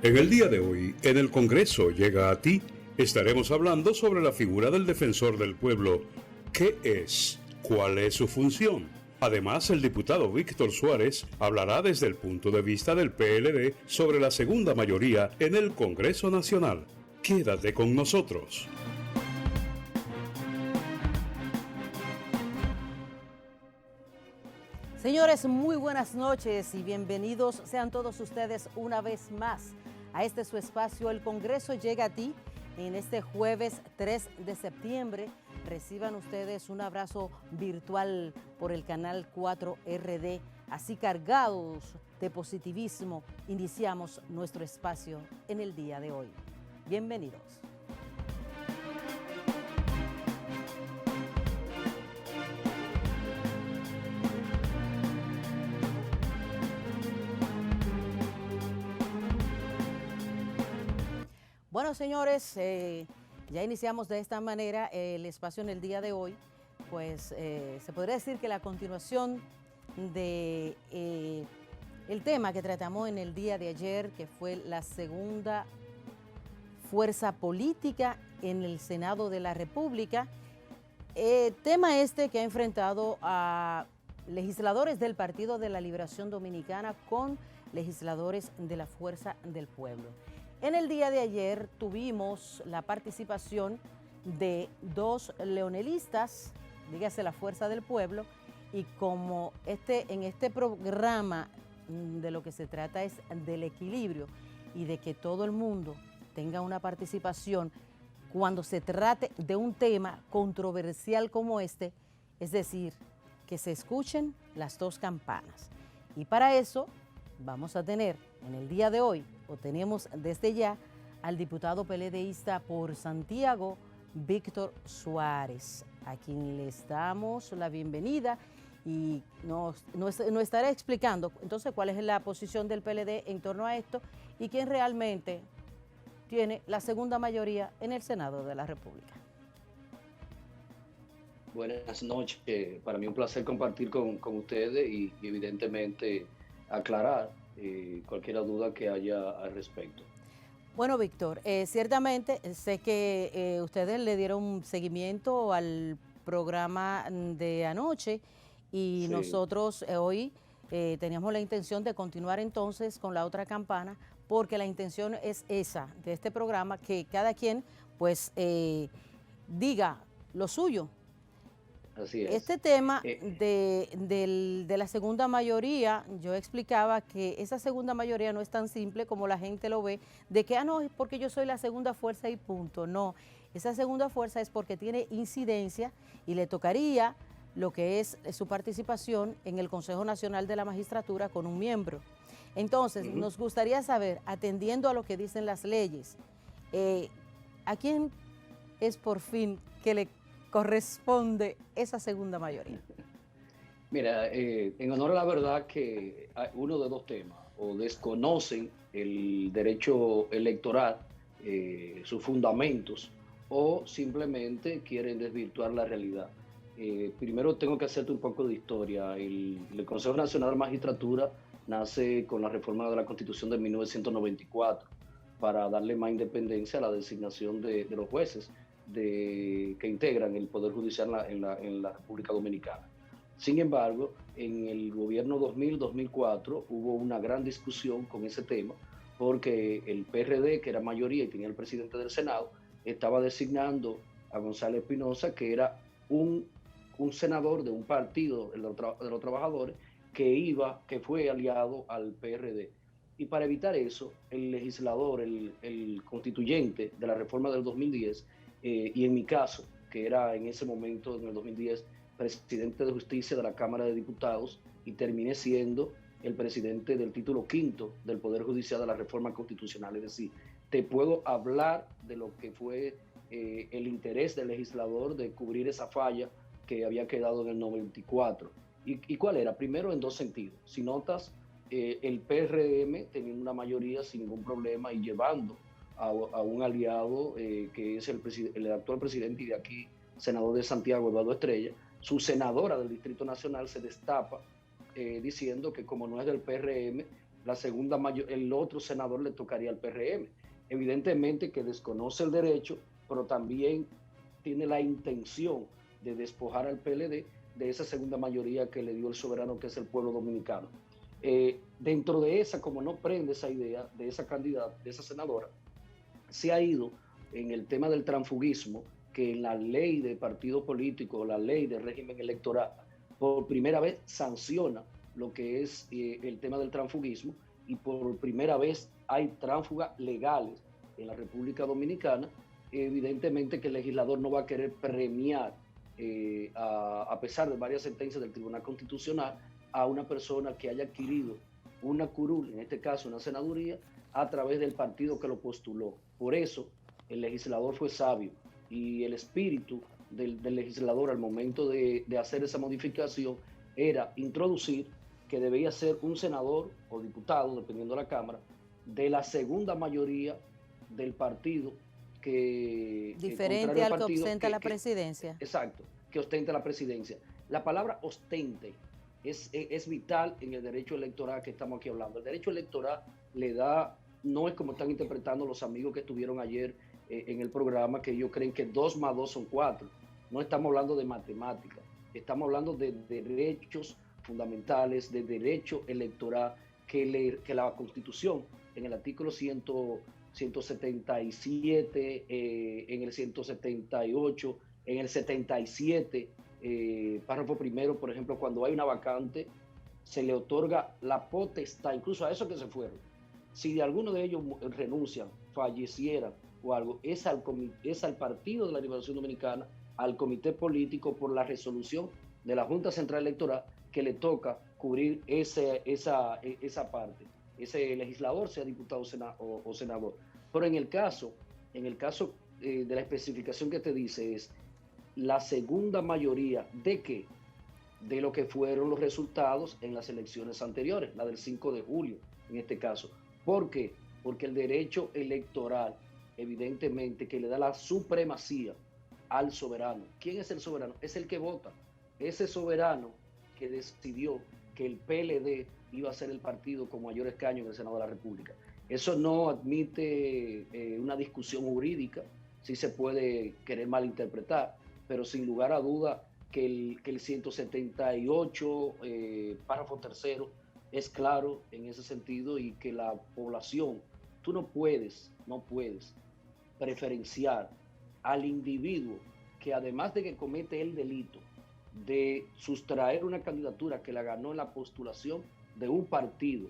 En el día de hoy, en el Congreso llega a ti, estaremos hablando sobre la figura del defensor del pueblo. ¿Qué es? ¿Cuál es su función? Además, el diputado Víctor Suárez hablará desde el punto de vista del PLD sobre la segunda mayoría en el Congreso Nacional. Quédate con nosotros. Señores, muy buenas noches y bienvenidos sean todos ustedes una vez más a este su espacio. El Congreso llega a ti en este jueves 3 de septiembre. Reciban ustedes un abrazo virtual por el canal 4 RD. Así cargados de positivismo, iniciamos nuestro espacio en el día de hoy. Bienvenidos. Bueno, señores, ya iniciamos de esta manera el espacio en el día de hoy. Pues se podría decir que la continuación de el tema que tratamos en el día de ayer, que fue la segunda fuerza política en el Senado de la República, tema este que ha enfrentado a legisladores del Partido de la Liberación Dominicana con legisladores de la Fuerza del Pueblo. En el día de ayer tuvimos la participación de dos leonelistas, dígase la Fuerza del Pueblo, y como en este programa de lo que se trata es del equilibrio y de que todo el mundo tenga una participación cuando se trate de un tema controversial como este, es decir, que se escuchen las dos campanas. Y para eso vamos a tener en el día de hoy, o tenemos desde ya, al diputado PLDista por Santiago, Víctor Suárez, a quien les damos la bienvenida y nos estará explicando entonces cuál es la posición del PLD en torno a esto y quién realmente tiene la segunda mayoría en el Senado de la República. Buenas noches, para mí un placer compartir con ustedes y evidentemente aclarar cualquier duda que haya al respecto. Bueno, Víctor, ciertamente sé que ustedes le dieron seguimiento al programa de anoche y sí, nosotros hoy teníamos la intención de continuar entonces con la otra campana, porque la intención es esa, de este programa, que cada quien pues diga lo suyo. Así es. Este tema de la segunda mayoría, yo explicaba que esa segunda mayoría no es tan simple como la gente lo ve, de que, no, es porque yo soy la segunda fuerza y punto. No, esa segunda fuerza es porque tiene incidencia y le tocaría lo que es su participación en el Consejo Nacional de la Magistratura con un miembro. Entonces, nos gustaría saber, atendiendo a lo que dicen las leyes, ¿a quién es por fin que le corresponde esa segunda mayoría? Mira, en honor a la verdad que hay uno de dos temas: o desconocen el derecho electoral, sus fundamentos, o simplemente quieren desvirtuar la realidad. Primero tengo que hacerte un poco de historia. El Consejo Nacional de la Magistratura nace con la reforma de la Constitución de 1994 para darle más independencia a la designación de los jueces que integran el Poder Judicial en la República Dominicana. Sin embargo, en el gobierno 2000-2004 hubo una gran discusión con ese tema, porque el PRD, que era mayoría y tenía el presidente del Senado, estaba designando a González Espinosa, que era un senador de un partido, de los trabajadores, que fue aliado al PRD. Y para evitar eso, el legislador, el constituyente de la reforma del 2010, y en mi caso, que era en ese momento, en el 2010, presidente de justicia de la Cámara de Diputados, y terminé siendo el presidente del título quinto del Poder Judicial de la Reforma Constitucional. Es decir, te puedo hablar de lo que fue el interés del legislador de cubrir esa falla que había quedado en el 94. ¿Y cuál era? Primero, en dos sentidos. Si notas, el PRM teniendo una mayoría sin ningún problema y llevando a un aliado que es el actual presidente y de aquí senador de Santiago, Eduardo Estrella. Su senadora del Distrito Nacional se destapa diciendo que como no es del PRM, el otro senador le tocaría al PRM. Evidentemente que desconoce el derecho, pero también tiene la intención de despojar al PLD de esa segunda mayoría que le dio el soberano, que es el pueblo dominicano. Dentro de esa, como no prende esa idea de esa candidata, de esa senadora, se ha ido en el tema del transfugismo, que en la ley de partido político, la ley de régimen electoral, por primera vez sanciona lo que es el tema del transfugismo, y por primera vez hay tránsfugas legales en la República Dominicana. Evidentemente que el legislador no va a querer premiar, a pesar de varias sentencias del Tribunal Constitucional, a una persona que haya adquirido una curul, en este caso una senaduría, a través del partido que lo postuló. Por eso el legislador fue sabio, y el espíritu del legislador al momento de hacer esa modificación era introducir que debía ser un senador o diputado, dependiendo de la Cámara, de la segunda mayoría del partido que... Diferente al que ostenta la presidencia. Exacto, que ostenta la presidencia. La palabra ostente es vital en el derecho electoral que estamos aquí hablando. El derecho electoral le da, no es como están interpretando los amigos que estuvieron ayer en el programa, que ellos creen que 2 más 2 son 4. No estamos hablando de matemáticas, estamos hablando de derechos fundamentales, de derecho electoral que la Constitución, en el artículo 177, en el 178, en el 77, párrafo primero, por ejemplo, cuando hay una vacante, se le otorga la potestad, incluso a esos que se fueron. Si de alguno de ellos renuncian, fallecieran o algo, es al Partido de la Liberación Dominicana, al comité político, por la resolución de la Junta Central Electoral, que le toca cubrir esa parte. Ese legislador, sea diputado o senador. Pero en el caso de la especificación que te dice, es la segunda mayoría de qué, de lo que fueron los resultados en las elecciones anteriores, la del 5 de julio en este caso. ¿Por qué? Porque el derecho electoral, evidentemente, que le da la supremacía al soberano. ¿Quién es el soberano? Es el que vota. Ese soberano que decidió que el PLD iba a ser el partido con mayor escaño en el Senado de la República. Eso no admite una discusión jurídica, sí se puede querer malinterpretar, pero sin lugar a duda que el 178, párrafo tercero, es claro en ese sentido, y que la población, tú no puedes preferenciar al individuo que, además de que comete el delito de sustraer una candidatura que la ganó en la postulación de un partido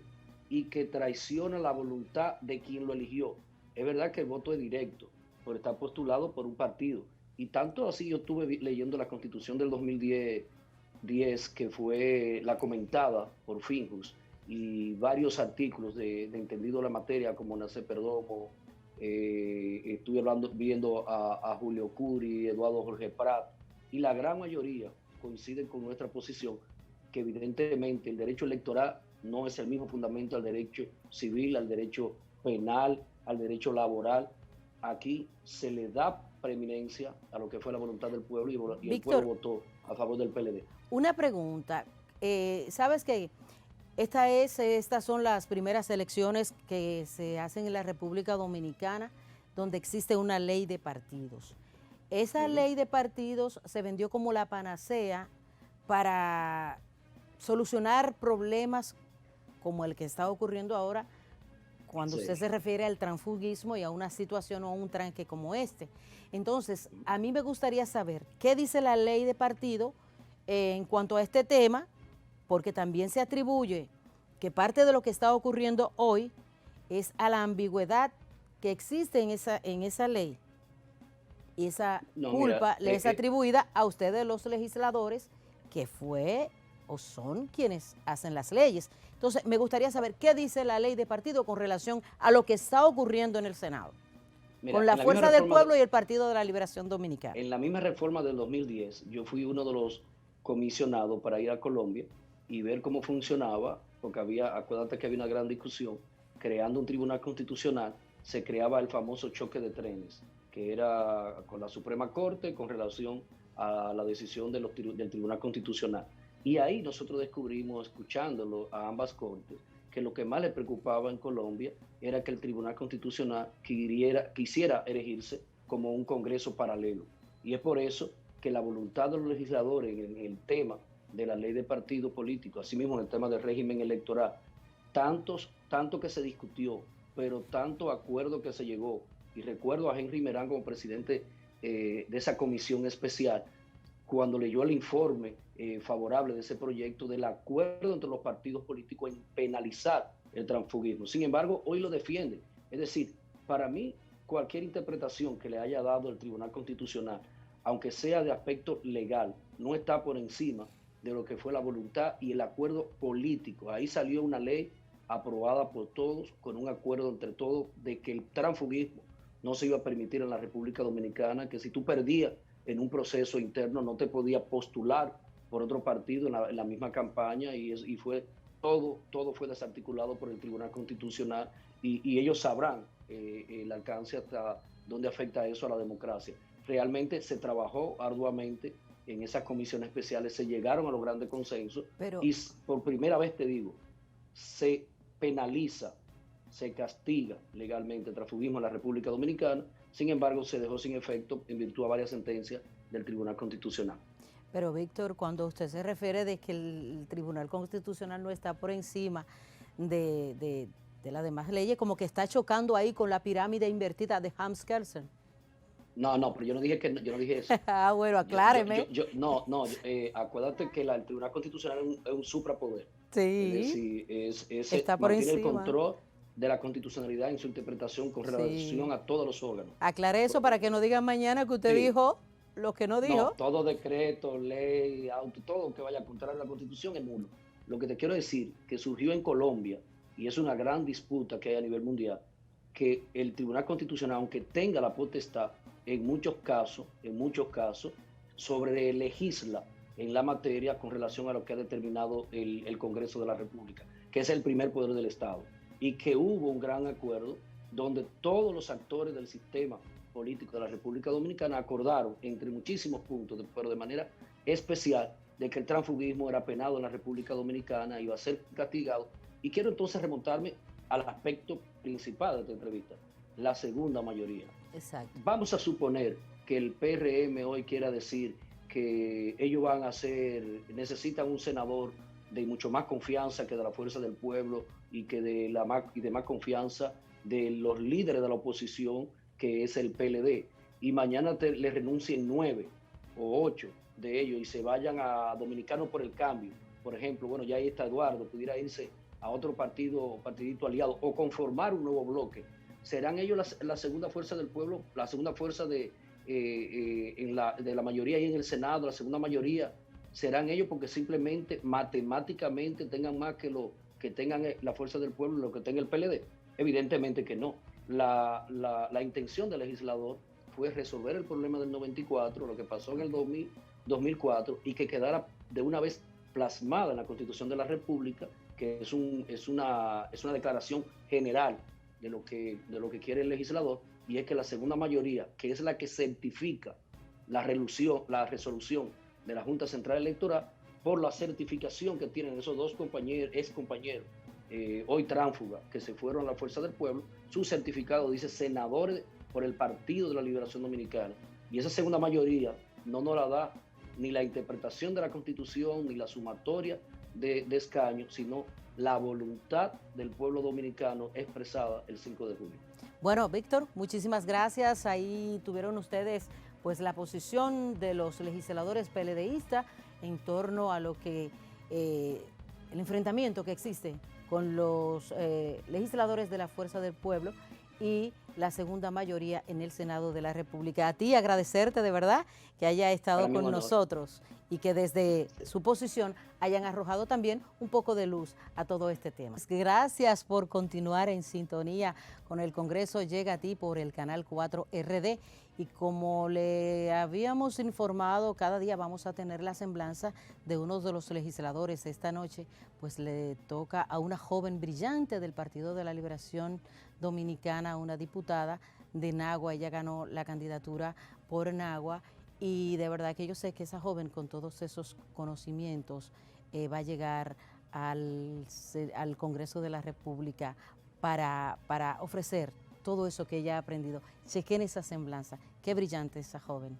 y que traiciona la voluntad de quien lo eligió. Es verdad que el voto es directo, pero está postulado por un partido. Y tanto así, yo estuve leyendo la Constitución del 2010, que fue la comentada por Finjus, y varios artículos de entendido la materia, como Nacé Perdomo, estuve viendo a Julio Curi, Eduardo Jorge Prat, y la gran mayoría coinciden con nuestra posición, que evidentemente el derecho electoral no es el mismo fundamento al derecho civil, al derecho penal, al derecho laboral. Aquí se le da preeminencia a lo que fue la voluntad del pueblo, y Víctor, el pueblo votó a favor del PLD. Una pregunta, ¿sabes qué? Estas son las primeras elecciones que se hacen en la República Dominicana donde existe una ley de partidos. Esa ley de partidos se vendió como la panacea para solucionar problemas como el que está ocurriendo ahora, cuando usted se refiere al transfugismo y a una situación o a un tranque como este. Entonces, a mí me gustaría saber qué dice la ley de partido en cuanto a este tema, porque también se atribuye que parte de lo que está ocurriendo hoy es a la ambigüedad que existe en esa ley. Y esa culpa le es atribuida a ustedes, los legisladores, que fue o son quienes hacen las leyes. Entonces, me gustaría saber qué dice la ley de partido con relación a lo que está ocurriendo en el Senado, con la fuerza del pueblo y el Partido de la Liberación Dominicana. En la misma reforma del 2010, yo fui uno de los comisionados para ir a Colombia y ver cómo funcionaba, porque acuérdate que había una gran discusión, creando un tribunal constitucional, se creaba el famoso choque de trenes, que era con la Suprema Corte con relación a la decisión del Tribunal Constitucional. Y ahí nosotros descubrimos, escuchándolo a ambas cortes, que lo que más le preocupaba en Colombia era que el Tribunal Constitucional quisiera erigirse como un Congreso paralelo. Y es por eso que la voluntad de los legisladores en el tema de la ley de partidos políticos, asimismo en el tema del régimen electoral, tanto que se discutió, pero tanto acuerdo que se llegó, y recuerdo a Henry Merán como presidente de esa comisión especial, cuando leyó el informe favorable de ese proyecto, del acuerdo entre los partidos políticos en penalizar el transfugismo. Sin embargo, hoy lo defienden. Es decir, para mí, cualquier interpretación que le haya dado el Tribunal Constitucional, aunque sea de aspecto legal, no está por encima de lo que fue la voluntad y el acuerdo político. Ahí salió una ley aprobada por todos, con un acuerdo entre todos de que el transfugismo no se iba a permitir en la República Dominicana, que si tú perdías en un proceso interno no te podías postular por otro partido en la misma campaña, y fue todo fue desarticulado por el Tribunal Constitucional, y ellos sabrán el alcance hasta dónde afecta eso a la democracia. Realmente se trabajó arduamente en esas comisiones especiales, se llegaron a los grandes consensos, y por primera vez, te digo, se penaliza, se castiga legalmente el transfugismo en la República Dominicana. Sin embargo, se dejó sin efecto en virtud de varias sentencias del Tribunal Constitucional. Pero Víctor, cuando usted se refiere de que el Tribunal Constitucional no está por encima de las demás leyes, como que está chocando ahí con la pirámide invertida de Hans Kelsen. No, pero yo no dije eso. Ah, bueno, acláreme. Acuérdate que el Tribunal Constitucional es un suprapoder. Sí. Es decir, está por mantiene encima. El control de la constitucionalidad en su interpretación con relación a todos los órganos. Aclare eso para que no digan mañana que usted dijo lo que no dijo. No, todo decreto, ley, todo que vaya contrario a la Constitución es nulo. Lo que te quiero decir, que surgió en Colombia, y es una gran disputa que hay a nivel mundial, que el Tribunal Constitucional, aunque tenga la potestad, en muchos casos, sobre legisla en la materia con relación a lo que ha determinado el Congreso de la República, que es el primer poder del Estado, y que hubo un gran acuerdo donde todos los actores del sistema político de la República Dominicana acordaron, entre muchísimos puntos, pero de manera especial, de que el transfugismo era penado en la República Dominicana, iba a ser castigado. Y quiero entonces remontarme al aspecto principal de esta entrevista, la segunda mayoría. Exacto. Vamos a suponer que el PRM hoy quiera decir que ellos necesitan un senador de mucho más confianza que de la Fuerza del Pueblo, y que de más confianza de los líderes de la oposición, que es el PLD, y mañana le renuncien 9 o 8 de ellos y se vayan a Dominicanos por el Cambio, por ejemplo. Bueno, ya ahí está Eduardo, pudiera irse a otro partidito aliado, o conformar un nuevo bloque. ¿Serán ellos la segunda fuerza del pueblo, la segunda fuerza de la mayoría ahí en el Senado, la segunda mayoría? ¿Serán ellos porque simplemente matemáticamente tengan más que tengan la fuerza del pueblo lo que tenga el PLD? Evidentemente que no. La intención del legislador fue resolver el problema del 94, lo que pasó en el 2004, y que quedara de una vez plasmada en la Constitución de la República, que es una declaración general de lo que quiere el legislador, y es que la segunda mayoría, que es la que certifica la resolución de la Junta Central Electoral, por la certificación que tienen esos dos ex compañeros, hoy tránsfugas, que se fueron a la Fuerza del Pueblo, su certificado dice senadores por el Partido de la Liberación Dominicana, y esa segunda mayoría no nos la da ni la interpretación de la Constitución, ni la sumatoria de escaños, sino la voluntad del pueblo dominicano expresada el 5 de junio. Bueno, Víctor, muchísimas gracias. Ahí tuvieron ustedes pues la posición de los legisladores PLDistas en torno a lo que el enfrentamiento que existe con los legisladores de la Fuerza del Pueblo y la segunda mayoría en el Senado de la República. A ti agradecerte de verdad que haya estado con nosotros y que desde su posición hayan arrojado también un poco de luz a todo este tema. Gracias por continuar en sintonía con El Congreso Llega a ti por el canal 4 RD, y como le habíamos informado, cada día vamos a tener la semblanza de uno de los legisladores. Esta noche pues le toca a una joven brillante del Partido de la Liberación Dominicana, una diputada de Nagua. Ella ganó la candidatura por Nagua, y de verdad que yo sé que esa joven con todos esos conocimientos va a llegar al Congreso de la República para ofrecer todo eso que ella ha aprendido. Chequen esa semblanza. Qué brillante esa joven.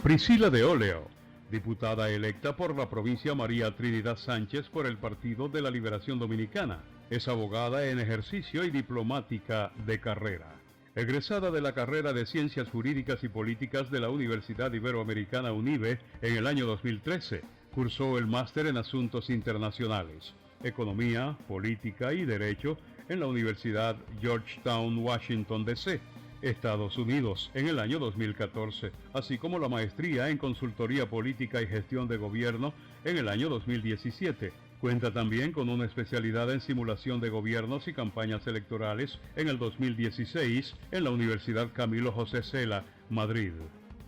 Priscila de Oleo, diputada electa por la provincia María Trinidad Sánchez por el Partido de la Liberación Dominicana. Es abogada en ejercicio y diplomática de carrera. Egresada de la carrera de Ciencias Jurídicas y Políticas de la Universidad Iberoamericana UNIBE en el año 2013, cursó el máster en Asuntos Internacionales, Economía, Política y Derecho en la Universidad Georgetown, Washington, D.C., Estados Unidos, en el año 2014, así como la maestría en Consultoría Política y Gestión de Gobierno en el año 2017. Cuenta también con una especialidad en simulación de gobiernos y campañas electorales en el 2016 en la Universidad Camilo José Cela, Madrid.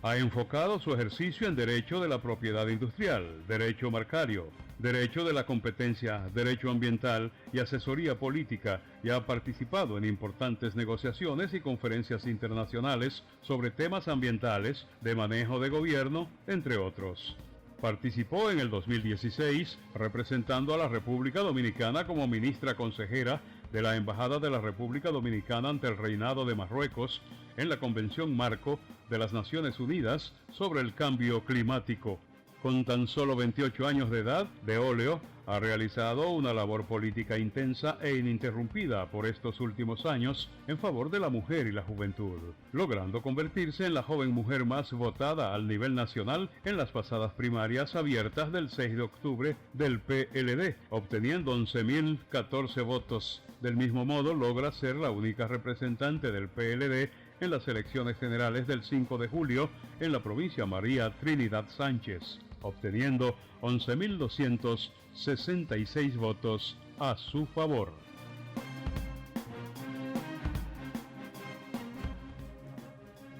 Ha enfocado su ejercicio en Derecho de la Propiedad Industrial, Derecho Marcario, Derecho de la Competencia, Derecho Ambiental y Asesoría Política, y ha participado en importantes negociaciones y conferencias internacionales sobre temas ambientales, de manejo de gobierno, entre otros. Participó en el 2016 representando a la República Dominicana como ministra consejera de la Embajada de la República Dominicana ante el Reinado de Marruecos en la Convención Marco de las Naciones Unidas sobre el Cambio Climático. Con tan solo 28 años de edad, de Oleo ha realizado una labor política intensa e ininterrumpida por estos últimos años en favor de la mujer y la juventud, logrando convertirse en la joven mujer más votada al nivel nacional en las pasadas primarias abiertas del 6 de octubre del PLD, obteniendo 11.014 votos. Del mismo modo, logra ser la única representante del PLD en las elecciones generales del 5 de julio en la provincia María Trinidad Sánchez, obteniendo 11.266 votos a su favor.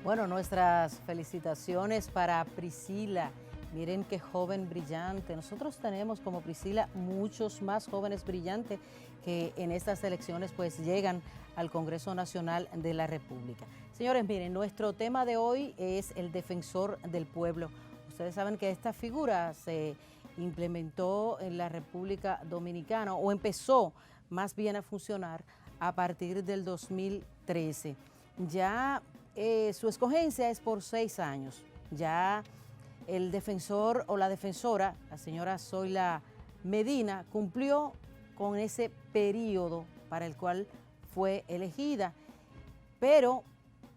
Bueno, nuestras felicitaciones para Priscila. Miren qué joven brillante. Nosotros tenemos como Priscila muchos más jóvenes brillantes que en estas elecciones pues llegan al Congreso Nacional de la República. Señores, miren, nuestro tema de hoy es el defensor del pueblo. Ustedes saben que esta figura se implementó en la República Dominicana, o empezó más bien a funcionar a partir del 2013. Ya su escogencia es por 6 años. Ya el defensor o la defensora, la señora Zoila Medina, cumplió con ese periodo para el cual fue elegida, pero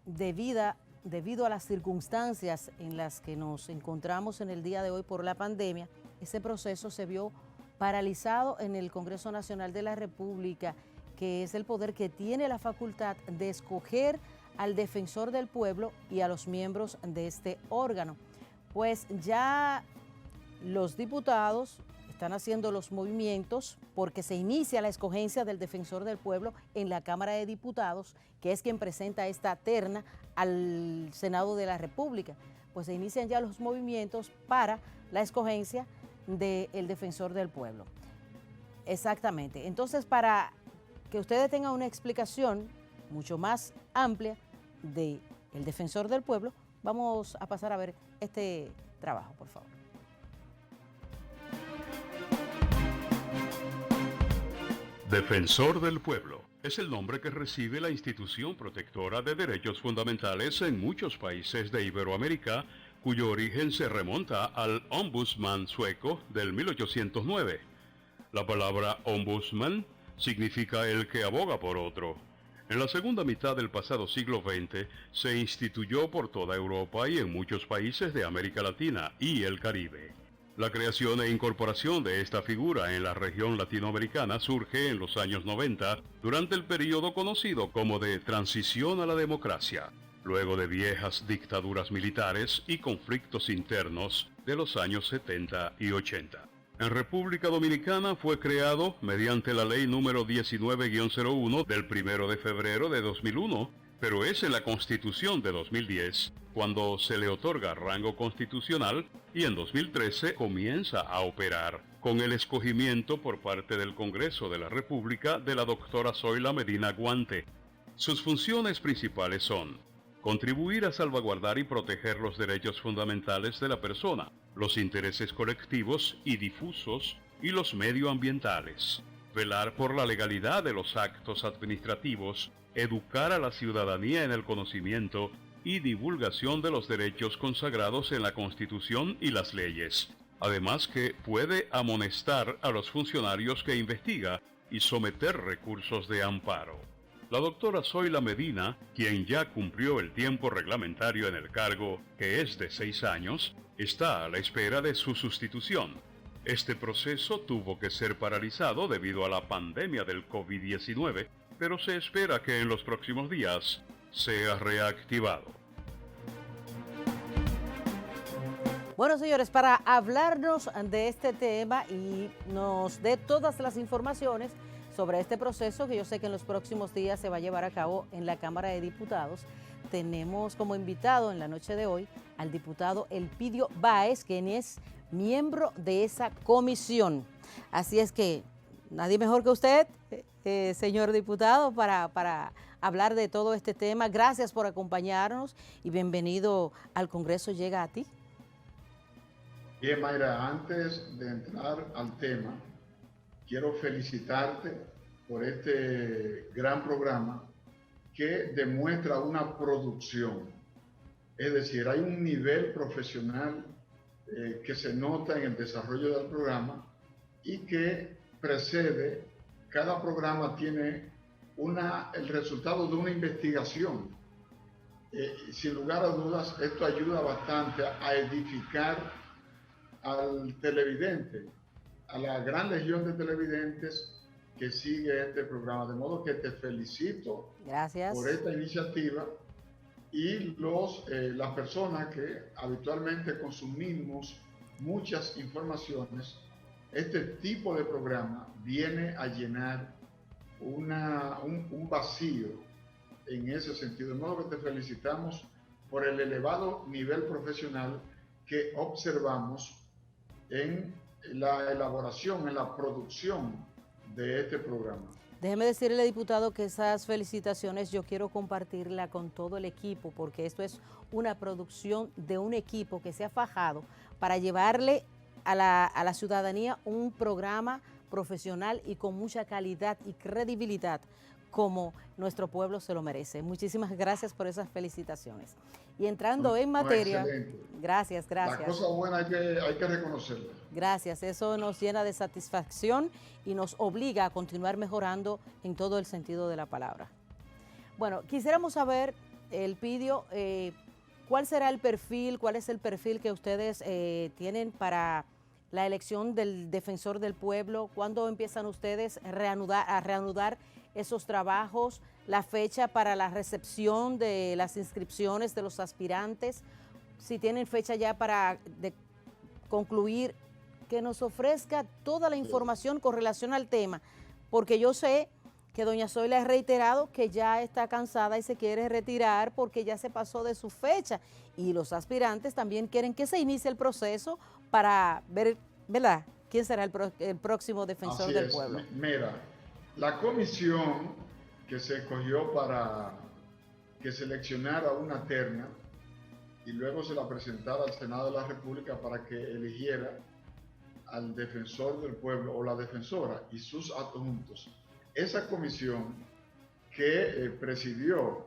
debido a las circunstancias en las que nos encontramos en el día de hoy por la pandemia, ese proceso se vio paralizado en el Congreso Nacional de la República, que es el poder que tiene la facultad de escoger al defensor del pueblo y a los miembros de este órgano. Pues ya los diputados están haciendo los movimientos porque se inicia la escogencia del defensor del pueblo en la Cámara de Diputados, que es quien presenta esta terna al Senado de la República. Pues se inician ya los movimientos para la escogencia del defensor del pueblo. Exactamente. Entonces, para que ustedes tengan una explicación mucho más amplia del defensor del pueblo, vamos a pasar a ver este trabajo, por favor. Defensor del Pueblo es el nombre que recibe la institución protectora de derechos fundamentales en muchos países de Iberoamérica, cuyo origen se remonta al ombudsman sueco del 1809. La palabra ombudsman significa el que aboga por otro. En la segunda mitad del pasado siglo XX se instituyó por toda Europa y en muchos países de América Latina y el Caribe. La creación e incorporación de esta figura en la región latinoamericana surge en los años 90 durante el periodo conocido como de transición a la democracia, luego de viejas dictaduras militares y conflictos internos de los años 70 y 80. En República Dominicana fue creado mediante la ley número 19-01 del 1 de febrero de 2001, pero es en la Constitución de 2010 cuando se le otorga rango constitucional y en 2013 comienza a operar con el escogimiento por parte del Congreso de la República de la doctora Zoila Medina Guante. Sus funciones principales son contribuir a salvaguardar y proteger los derechos fundamentales de la persona, los intereses colectivos y difusos y los medioambientales, velar por la legalidad de los actos administrativos, educar a la ciudadanía en el conocimiento y divulgación de los derechos consagrados en la Constitución y las leyes. Además que puede amonestar a los funcionarios que investiga y someter recursos de amparo. La doctora Zoila Medina, quien ya cumplió el tiempo reglamentario en el cargo, que es de 6 años, está a la espera de su sustitución. Este proceso tuvo que ser paralizado debido a la pandemia del COVID-19, pero se espera que en los próximos días sea reactivado. Bueno, señores, para hablarnos de este tema y nos dé todas las informaciones sobre este proceso, que yo sé que en los próximos días se va a llevar a cabo en la Cámara de Diputados, tenemos como invitado en la noche de hoy al diputado Elpidio Báez, quien es miembro de esa comisión. Así es que nadie mejor que usted, señor diputado, para hablar de todo este tema. Gracias por acompañarnos y bienvenido al Congreso Llega a Ti. Bien, Mayra, antes de entrar al tema, quiero felicitarte por este gran programa que demuestra una producción. Es decir, hay un nivel profesional que se nota en el desarrollo del programa y que precede, cada programa tiene el resultado de una investigación. Sin lugar a dudas, esto ayuda bastante a edificar al televidente, a la gran legión de televidentes que sigue este programa. De modo que te felicito. Gracias por esta iniciativa y las personas que habitualmente consumimos muchas informaciones. Este tipo de programa viene a llenar un vacío en ese sentido. De modo que te felicitamos por el elevado nivel profesional que observamos en la elaboración, en la producción de este programa. Déjeme decirle, diputado, que esas felicitaciones yo quiero compartirla con todo el equipo, porque esto es una producción de un equipo que se ha fajado para llevarle a la ciudadanía un programa profesional y con mucha calidad y credibilidad, como nuestro pueblo se lo merece. Muchísimas gracias por esas felicitaciones. Y entrando en materia... Excelente. Gracias. La cosa buena hay que reconocerla. Gracias, eso nos llena de satisfacción y nos obliga a continuar mejorando en todo el sentido de la palabra. Bueno, quisiéramos saber, Elpidio, ¿cuál será el perfil, cuál es el perfil que ustedes tienen para la elección del defensor del pueblo? ¿Cuándo empiezan ustedes a reanudar esos trabajos? ¿La fecha para la recepción de las inscripciones de los aspirantes? Si tienen fecha ya para concluir, que nos ofrezca toda la información con relación al tema, porque yo sé que doña Zoila ha reiterado que ya está cansada y se quiere retirar porque ya se pasó de su fecha, y los aspirantes también quieren que se inicie el proceso para ver, ¿verdad?, quién será el próximo defensor del pueblo. Mira, la comisión que se escogió para que seleccionara una terna y luego se la presentara al Senado de la República para que eligiera al defensor del pueblo o la defensora y sus adjuntos. Esa comisión que presidió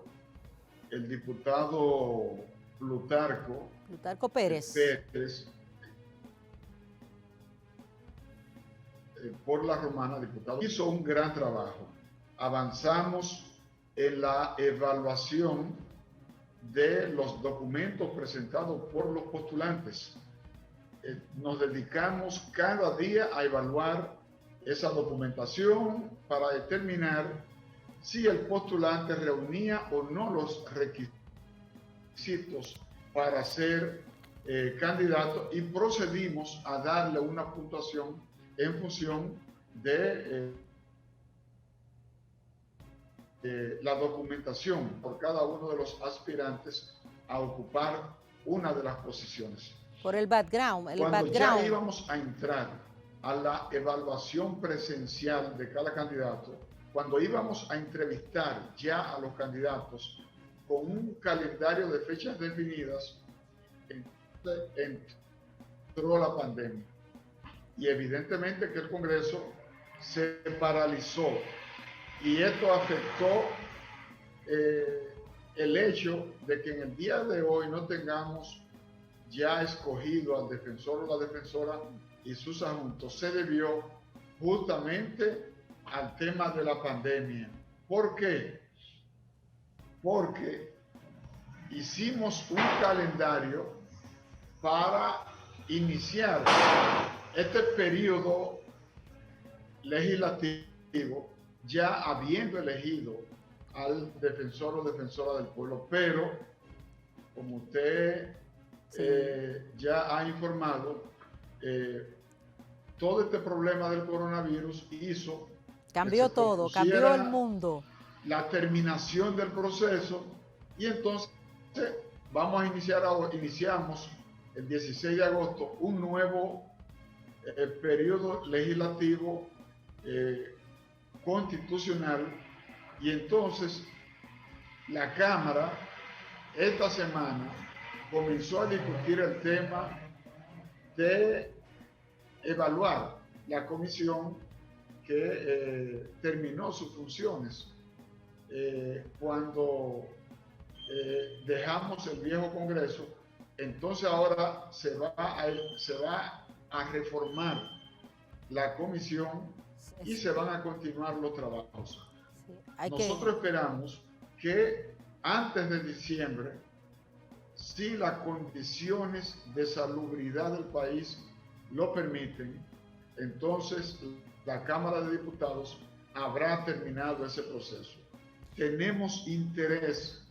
el diputado Plutarco Pérez, por la Romana, diputado, hizo un gran trabajo. Avanzamos en la evaluación de los documentos presentados por los postulantes. Nos dedicamos cada día a evaluar esa documentación para determinar si el postulante reunía o no los requisitos para ser candidato, y procedimos a darle una puntuación en función de la documentación por cada uno de los aspirantes a ocupar una de las posiciones. Por el background. Ya íbamos a entrar a la evaluación presencial de cada candidato, cuando íbamos a entrevistar ya a los candidatos con un calendario de fechas definidas, entró la pandemia. Y evidentemente que el Congreso se paralizó. Y esto afectó el hecho de que en el día de hoy no tengamos ya escogido al defensor o la defensora y sus adjuntos. Se debió justamente al tema de la pandemia. ¿Por qué? Porque hicimos un calendario para iniciar este periodo legislativo ya habiendo elegido al defensor o defensora del pueblo, pero como usted ya ha informado, todo este problema del coronavirus hizo cambió todo, cambió el mundo, la terminación del proceso, y entonces vamos a iniciar ahora, iniciamos el 16 de agosto un nuevo periodo legislativo constitucional, y entonces la Cámara esta semana comenzó a discutir el tema de evaluar la comisión que terminó sus funciones cuando dejamos el viejo Congreso. Entonces ahora se va a reformar la comisión y se van a continuar los trabajos. Nosotros esperamos que antes de diciembre, si las condiciones de salubridad del país lo permiten, entonces la Cámara de Diputados habrá terminado ese proceso. Tenemos interés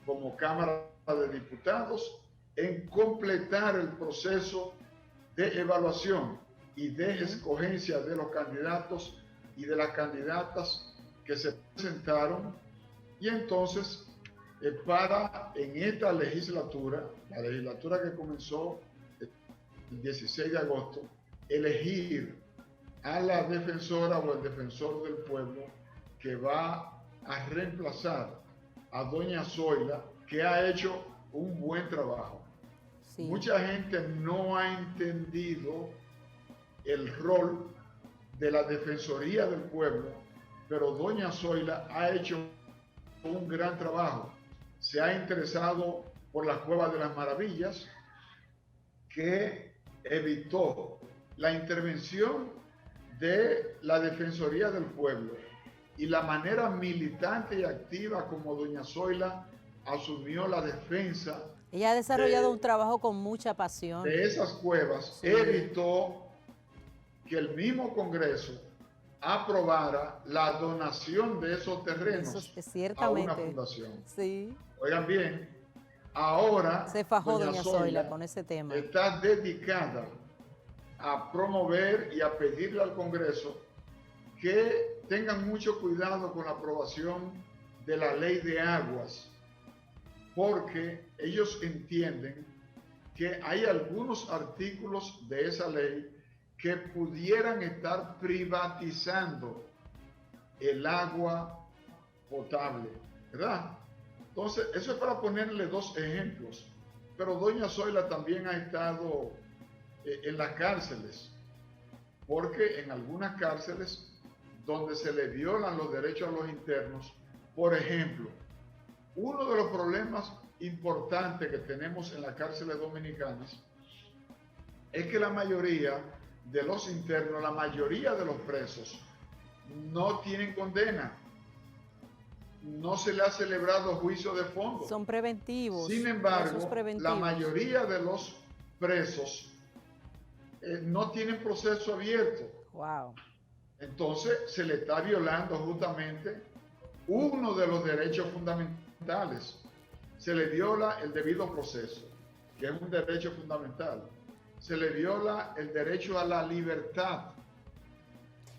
como Cámara de Diputados en completar el proceso de evaluación y de escogencia de los candidatos y de las candidatas que se presentaron, y entonces para en esta legislatura, la legislatura que comenzó el 16 de agosto, elegir a la defensora o el defensor del pueblo que va a reemplazar a doña Zoila, que ha hecho un buen trabajo. Sí. Mucha gente no ha entendido el rol de la Defensoría del Pueblo, pero doña Zoila ha hecho un gran trabajo. Se ha interesado por las Cuevas de las Maravillas, que evitó la intervención de la Defensoría del Pueblo, y la manera militante y activa como doña Zoila asumió la defensa. Ella ha desarrollado un trabajo con mucha pasión. De esas cuevas, sí. Evitó que el mismo Congreso aprobara la donación de esos terrenos a una fundación. Sí. Oigan bien, ahora se fajó doña Zoila con ese tema. Está dedicada a promover y a pedirle al Congreso que tengan mucho cuidado con la aprobación de la ley de aguas, porque ellos entienden que hay algunos artículos de esa ley que pudieran estar privatizando el agua potable, ¿verdad? Entonces, eso es para ponerle dos ejemplos. Pero doña Zoila también ha estado en las cárceles, porque en algunas cárceles donde se le violan los derechos a los internos, por ejemplo, uno de los problemas importantes que tenemos en las cárceles dominicanas es que la mayoría de los internos, la mayoría de los presos, no tienen condena. No se le ha celebrado juicio de fondo. Son preventivos. Sin embargo, la mayoría de los presos no tienen proceso abierto. Wow. Entonces se le está violando justamente uno de los derechos fundamentales. Se le viola el debido proceso, que es un derecho fundamental. Se le viola el derecho a la libertad.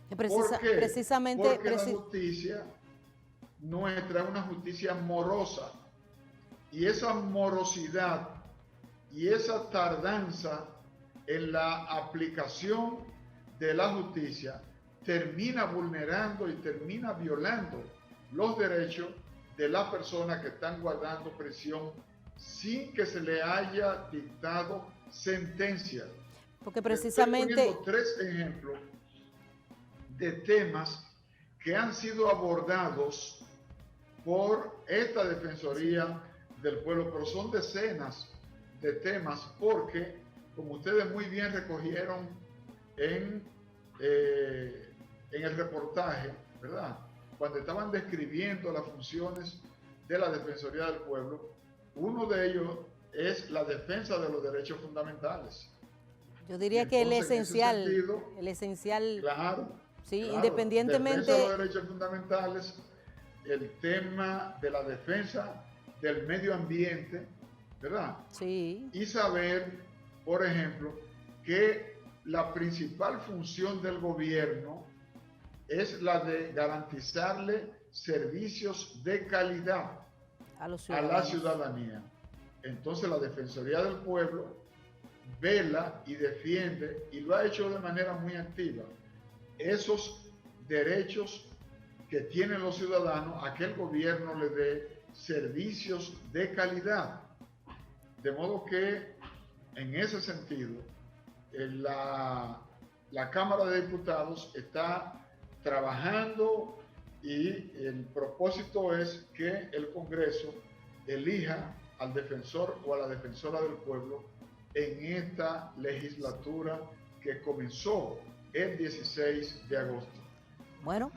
¿Por qué? Precisamente, porque la justicia nuestra es una justicia morosa, y esa morosidad y esa tardanza en la aplicación de la justicia termina vulnerando y termina violando los derechos de las personas que están guardando prisión sin que se le haya dictado sentencia. Porque precisamente... Estoy poniendo 3 ejemplos de temas que han sido abordados por esta Defensoría del Pueblo, pero son decenas de temas porque, como ustedes muy bien recogieron en el reportaje, ¿verdad? Cuando estaban describiendo las funciones de la Defensoría del Pueblo, uno de ellos es la defensa de los derechos fundamentales. Yo diría entonces, que el esencial, claro, sí, claro, independientemente defensa de los derechos fundamentales, el tema de la defensa del medio ambiente, ¿verdad? Sí. Y saber, por ejemplo, que la principal función del gobierno es la de garantizarle servicios de calidad a la ciudadanía. Entonces la Defensoría del Pueblo vela y defiende, y lo ha hecho de manera muy activa, esos derechos que tienen los ciudadanos a que el gobierno le dé servicios de calidad. De modo que, en ese sentido, la Cámara de Diputados está trabajando y el propósito es que el Congreso elija al defensor o a la defensora del pueblo en esta legislatura que comenzó el 16 de agosto. Bueno,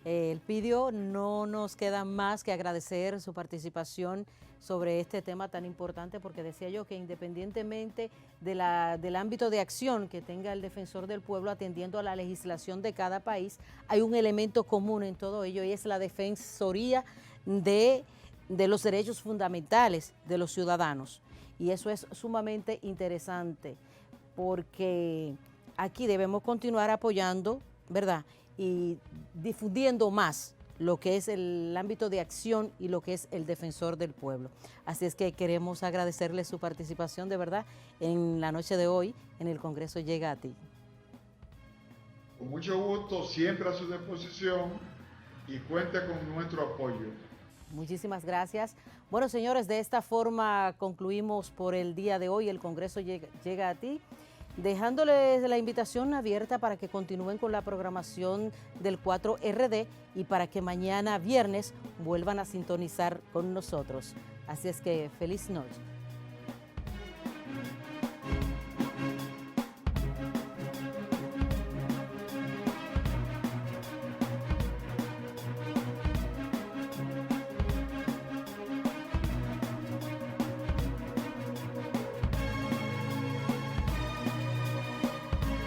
Elpidio, no nos queda más que agradecer su participación sobre este tema tan importante, porque decía yo que independientemente del ámbito de acción que tenga el defensor del pueblo atendiendo a la legislación de cada país, hay un elemento común en todo ello y es la defensoría de los derechos fundamentales de los ciudadanos. Y eso es sumamente interesante porque aquí debemos continuar apoyando, ¿verdad? Y difundiendo más lo que es el ámbito de acción y lo que es el defensor del pueblo. Así es que queremos agradecerle su participación de verdad en la noche de hoy en el Congreso Llega a Ti. Con mucho gusto, siempre a su disposición y cuente con nuestro apoyo. Muchísimas gracias. Bueno, señores, de esta forma concluimos por el día de hoy el Congreso Llega a Ti, dejándoles la invitación abierta para que continúen con la programación del 4RD y para que mañana viernes vuelvan a sintonizar con nosotros. Así es que feliz noche.